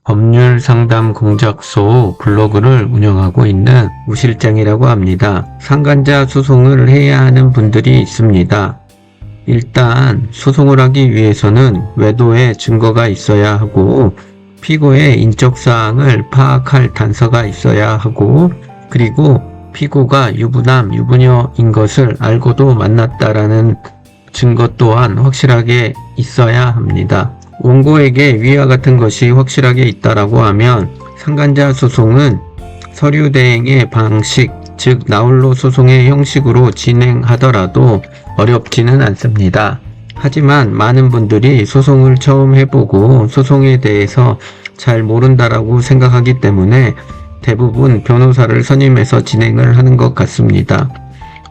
법률 상담 공작소 블로그를 운영하고 있는 우 실장이라고 합니다. 상간자 소송을 해야 하는 분들이 있습니다. 일단 소송을 하기 위해서는 외도의 증거가 있어야 하고 피고의 인적사항을 파악할 단서가 있어야 하고 그리고 피고가 유부남, 유부녀인 것을 알고도 만났다라는 증거 또한 확실하게 있어야 합니다. 원고에게 위와 같은 것이 확실하게 있다라고 하면 상간자 소송은 서류 대행의 방식, 즉 나홀로 소송의 형식으로 진행하더라도 어렵지는 않습니다. 하지만 많은 분들이 소송을 처음 해보고 소송에 대해서 잘 모른다라고 생각하기 때문에 대부분 변호사를 선임해서 진행을 하는 것 같습니다.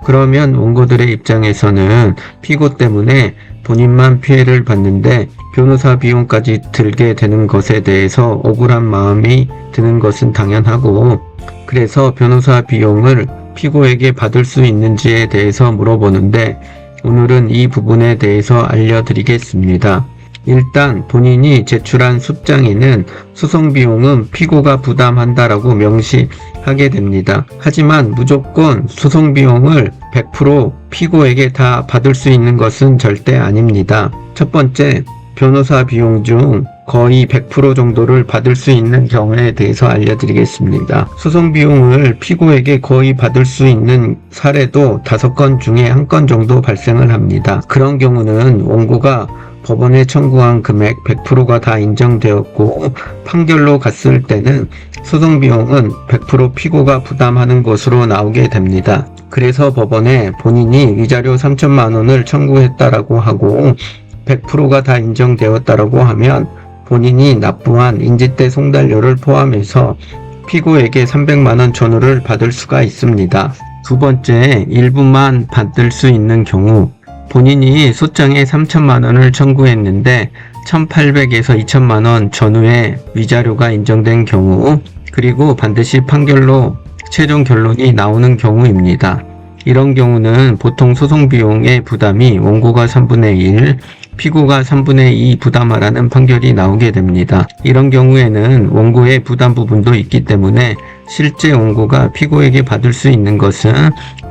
그러면 원고들의 입장에서는 피고 때문에 본인만 피해를 받는데 변호사 비용까지 들게 되는 것에 대해서 억울한 마음이 드는 것은 당연하고, 그래서 변호사 비용을 피고에게 받을 수 있는지에 대해서 물어보는데 오늘은 이 부분에 대해서 알려드리겠습니다. 일단 본인이 제출한 숫장에는 소송 비용은 피고가 부담한다라고 명시하게 됩니다. 하지만 무조건 소송 비용을 100% 피고에게 다 받을 수 있는 것은 절대 아닙니다. 첫 번째, 변호사 비용 중 거의 100% 정도를 받을 수 있는 경우에 대해서 알려드리겠습니다. 소송 비용을 피고에게 거의 받을 수 있는 사례도 5건 중에 1건 정도 발생을 합니다. 그런 경우는 원고가 법원에 청구한 금액 100%가 다 인정되었고 판결로 갔을 때는 소송 비용은 100% 피고가 부담하는 것으로 나오게 됩니다. 그래서 법원에 본인이 위자료 3천만 원을 청구했다라고 하고 100%가 다 인정되었다라고 하면 본인이 납부한 인지대 송달료를 포함해서 피고에게 300만 원 전후를 받을 수가 있습니다. 두 번째, 일부만 받을 수 있는 경우, 본인이 소장에 3천만 원을 청구했는데 1,800에서 2천만 원 전후의 위자료가 인정된 경우, 그리고 반드시 판결로 최종 결론이 나오는 경우입니다. 이런 경우는 보통 소송 비용의 부담이 원고가 3분의 1, 피고가 3분의 2 부담하라는 판결이 나오게 됩니다. 이런 경우에는 원고의 부담 부분도 있기 때문에 실제 원고가 피고에게 받을 수 있는 것은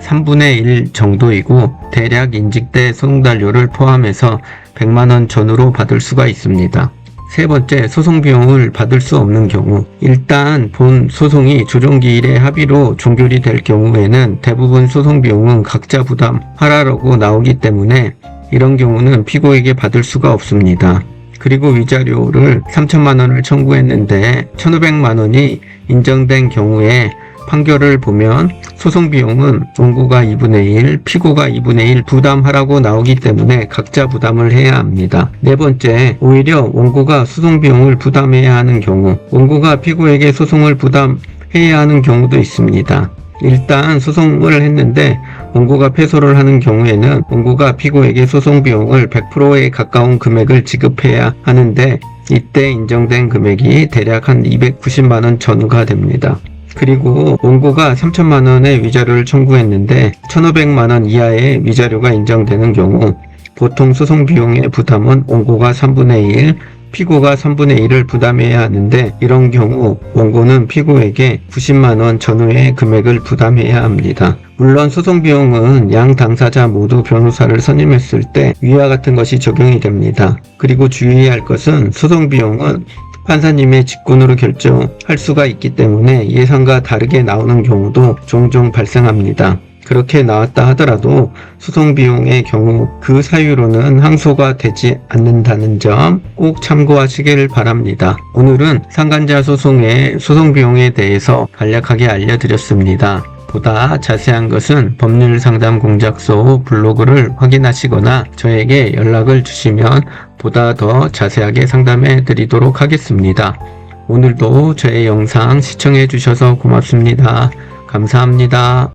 3분의 1 정도이고 대략 인직대 송달료를 포함해서 100만 원 전후로 받을 수가 있습니다. 세 번째, 소송 비용을 받을 수 없는 경우, 일단 본 소송이 조정기일의 합의로 종결이 될 경우에는 대부분 소송 비용은 각자 부담하라고 나오기 때문에 이런 경우는 피고에게 받을 수가 없습니다. 그리고 위자료를 3천만 원을 청구했는데 1,500만 원이 인정된 경우에 판결을 보면 소송 비용은 원고가 2분의 1, 피고가 2분의 1 부담하라고 나오기 때문에 각자 부담을 해야 합니다. 네 번째, 오히려 원고가 소송 비용을 부담해야 하는 경우, 원고가 피고에게 소송을 부담해야 하는 경우도 있습니다. 일단 소송을 했는데 원고가 패소를 하는 경우에는 원고가 피고에게 소송 비용을 100%에 가까운 금액을 지급해야 하는데 이때 인정된 금액이 대략 한 290만 원 전후가 됩니다. 그리고 원고가 3천만 원의 위자료를 청구했는데 1,500만 원 이하의 위자료가 인정되는 경우 보통 소송 비용의 부담은 원고가 3분의 1, 피고가 3분의 1을 부담해야 하는데 이런 경우 원고는 피고에게 90만 원 전후의 금액을 부담해야 합니다. 물론 소송 비용은 양 당사자 모두 변호사를 선임했을 때 위와 같은 것이 적용이 됩니다. 그리고 주의할 것은 소송 비용은 판사님의 직권으로 결정할 수가 있기 때문에 예상과 다르게 나오는 경우도 종종 발생합니다. 그렇게 나왔다 하더라도 소송 비용의 경우 그 사유로는 항소가 되지 않는다는 점 꼭 참고하시길 바랍니다. 오늘은 상간자 소송의 소송 비용에 대해서 간략하게 알려드렸습니다. 보다 자세한 것은 법률상담 공작소 블로그를 확인하시거나 저에게 연락을 주시면 보다 더 자세하게 상담해 드리도록 하겠습니다. 오늘도 저의 영상 시청해 주셔서 고맙습니다. 감사합니다.